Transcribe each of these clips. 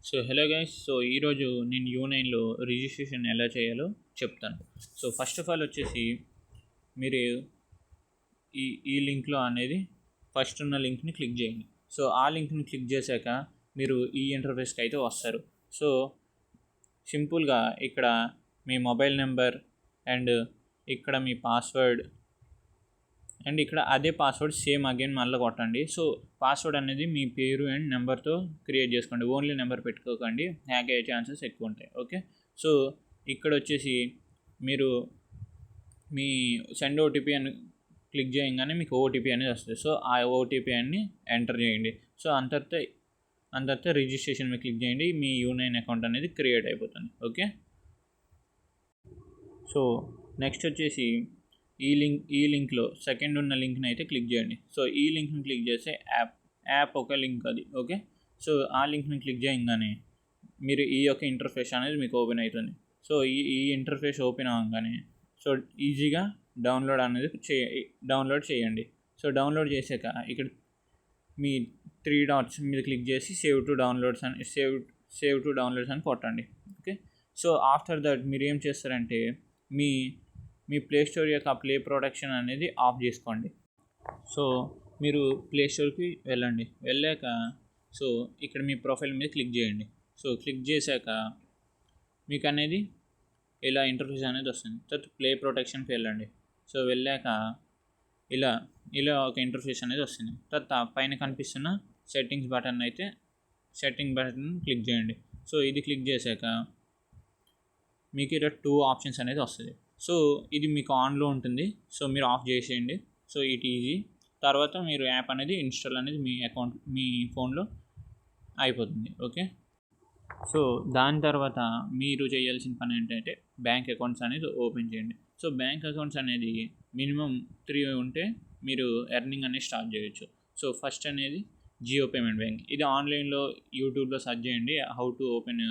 So hello guys. So ఈరోజు నేను U9లో registration ఎలా చేయాలో చెప్తాను. సో ఫస్ట్ ఆఫ్ ఆల్ వచ్చేసి మీరు ఈ ఈ లింక్లో అనేది ఫస్ట్ ఉన్న లింక్ని క్లిక్ చేయండి. సో ఆ లింక్ని క్లిక్ చేశాక మీరు ఈ ఇంటర్ఫేస్కి అయితే వస్తారు. సో సింపుల్గా ఇక్కడ మీ మొబైల్ నెంబర్ అండ్ ఇక్కడ మీ పాస్వర్డ్ అండ్ ఇక్కడ అదే పాస్వర్డ్ సేమ్ అగైన్ మళ్ళీ కొట్టండి. సో పాస్వర్డ్ అనేది మీ పేరు అండ్ నెంబర్తో క్రియేట్ చేసుకోండి. ఓన్లీ నెంబర్ పెట్టుకోకండి, హ్యాక్ అయ్యే ఛాన్సెస్ ఎక్కువ ఉంటాయి. ఓకే, సో ఇక్కడ వచ్చేసి మీరు మీ సెండ్ ఓటీపీ అని క్లిక్ చేయగానే మీకు ఓటీపీ అనేది వస్తుంది. సో ఆ ఓటీపీ అని ఎంటర్ చేయండి. సో అంతటితో రిజిస్ట్రేషన్ మీద క్లిక్ చేయండి. మీ U9 అకౌంట్ అనేది క్రియేట్ అయిపోతుంది. ఓకే, సో నెక్స్ట్ వచ్చేసి ఈ లింక్లో సెకండ్ ఉన్న లింక్ని అయితే క్లిక్ చేయండి. సో ఈ లింక్ని క్లిక్ చేస్తే యాప్ ఒక లింక్ అది. ఓకే, సో ఆ లింక్ని క్లిక్ చేయగానే మీరు ఈ యొక్క ఇంటర్ఫేస్ అనేది మీకు ఓపెన్ అవుతుంది. సో ఈ ఇంటర్ఫేస్ ఓపెన్ అవ్వగానే సో ఈజీగా డౌన్లోడ్ చేయండి. సో డౌన్లోడ్ చేశాక ఇక్కడ మీ 3 డాట్స్ మీద క్లిక్ చేసి సేవ్ టు డౌన్లోడ్స్ అని కొట్టండి. ఓకే, సో ఆఫ్టర్ దట్ మీరు ఏం చేస్తారంటే మీ ప్లే స్టోర్ యొక్క ప్లే ప్రొటెక్షన్ అనేది ఆఫ్ చేసుకోండి. సో మీరు ప్లే స్టోర్కి వెళ్ళాక సో ఇక్కడ మీ ప్రొఫైల్ మీద క్లిక్ చేయండి. సో క్లిక్ చేశాక మీకు అనేది ఇలా ఇంటర్ఫేస్ అనేది వస్తుంది. తర్వాత ప్లే ప్రొటెక్షన్కి వెళ్ళండి. సో వెళ్ళాక ఇలా ఒక ఇంటర్ఫేస్ అనేది వస్తుంది. తర్వాత పైన కనిపిస్తున్న సెట్టింగ్ బటన్ క్లిక్ చేయండి. సో ఇది క్లిక్ చేశాక మీకు ఇక్కడ 2 ఆప్షన్స్ అనేది వస్తుంది. సో ఇది మీకు ఆన్లో ఉంటుంది. సో మీరు ఆఫ్ చేసేయండి. So it easy. తర్వాత మీరు యాప్ అనేది ఇన్స్టాల్ అనేది మీ ఫోన్లో అయిపోతుంది. ఓకే, సో దాని తర్వాత మీరు చేయాల్సిన పని ఏంటంటే బ్యాంక్ అకౌంట్స్ అనేది ఓపెన్ చేయండి. సో బ్యాంక్ అకౌంట్స్ అనేది మినిమం 3 ఉంటే మీరు ఎర్నింగ్ అనేది స్టార్ట్ చేయొచ్చు. సో ఫస్ట్ అనేది జియో పేమెంట్ బ్యాంక్. ఇది ఆన్లైన్లో యూట్యూబ్లో సెర్చ్ చేయండి how to open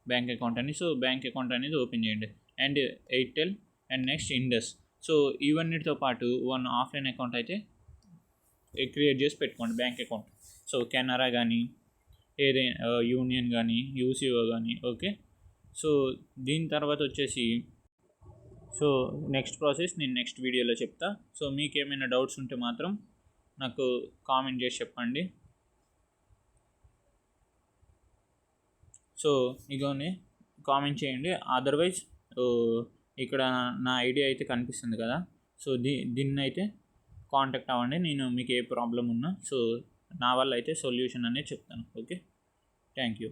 bank account అని. సో బ్యాంక్ అకౌంట్ అనేది ఓపెన్ చేయండి. And Airtel and next Indus. So ఇవన్నిటితో పాటు 1 ఆఫ్లైన్ అకౌంట్ అయితే క్రియేట్ చేసి పెట్టుకోండి బ్యాంక్ అకౌంట్. సో కెనరా కానీ ఏదైనా యూనియన్ కానీ యూసీఓ కానీ. ఓకే, సో దీని తర్వాత వచ్చేసి సో నెక్స్ట్ ప్రాసెస్ నేను నెక్స్ట్ వీడియోలో చెప్తా. సో మీకు ఏమైనా డౌట్స్ ఉంటే మాత్రం నాకు కామెంట్ చేసి చెప్పండి. సో ఇగోని కామెంట్ చేయండి. అదర్వైజ్ ఇక్కడ నా ఐడియా అయితే కనిపిస్తుంది కదా. సో దీన్ని అయితే కాంటాక్ట్ అవ్వండి. నేను మీకు ఏ ప్రాబ్లం ఉన్నా సో నా వల్ల అయితే సొల్యూషన్ అనేది చెప్తాను. Okay, thank you.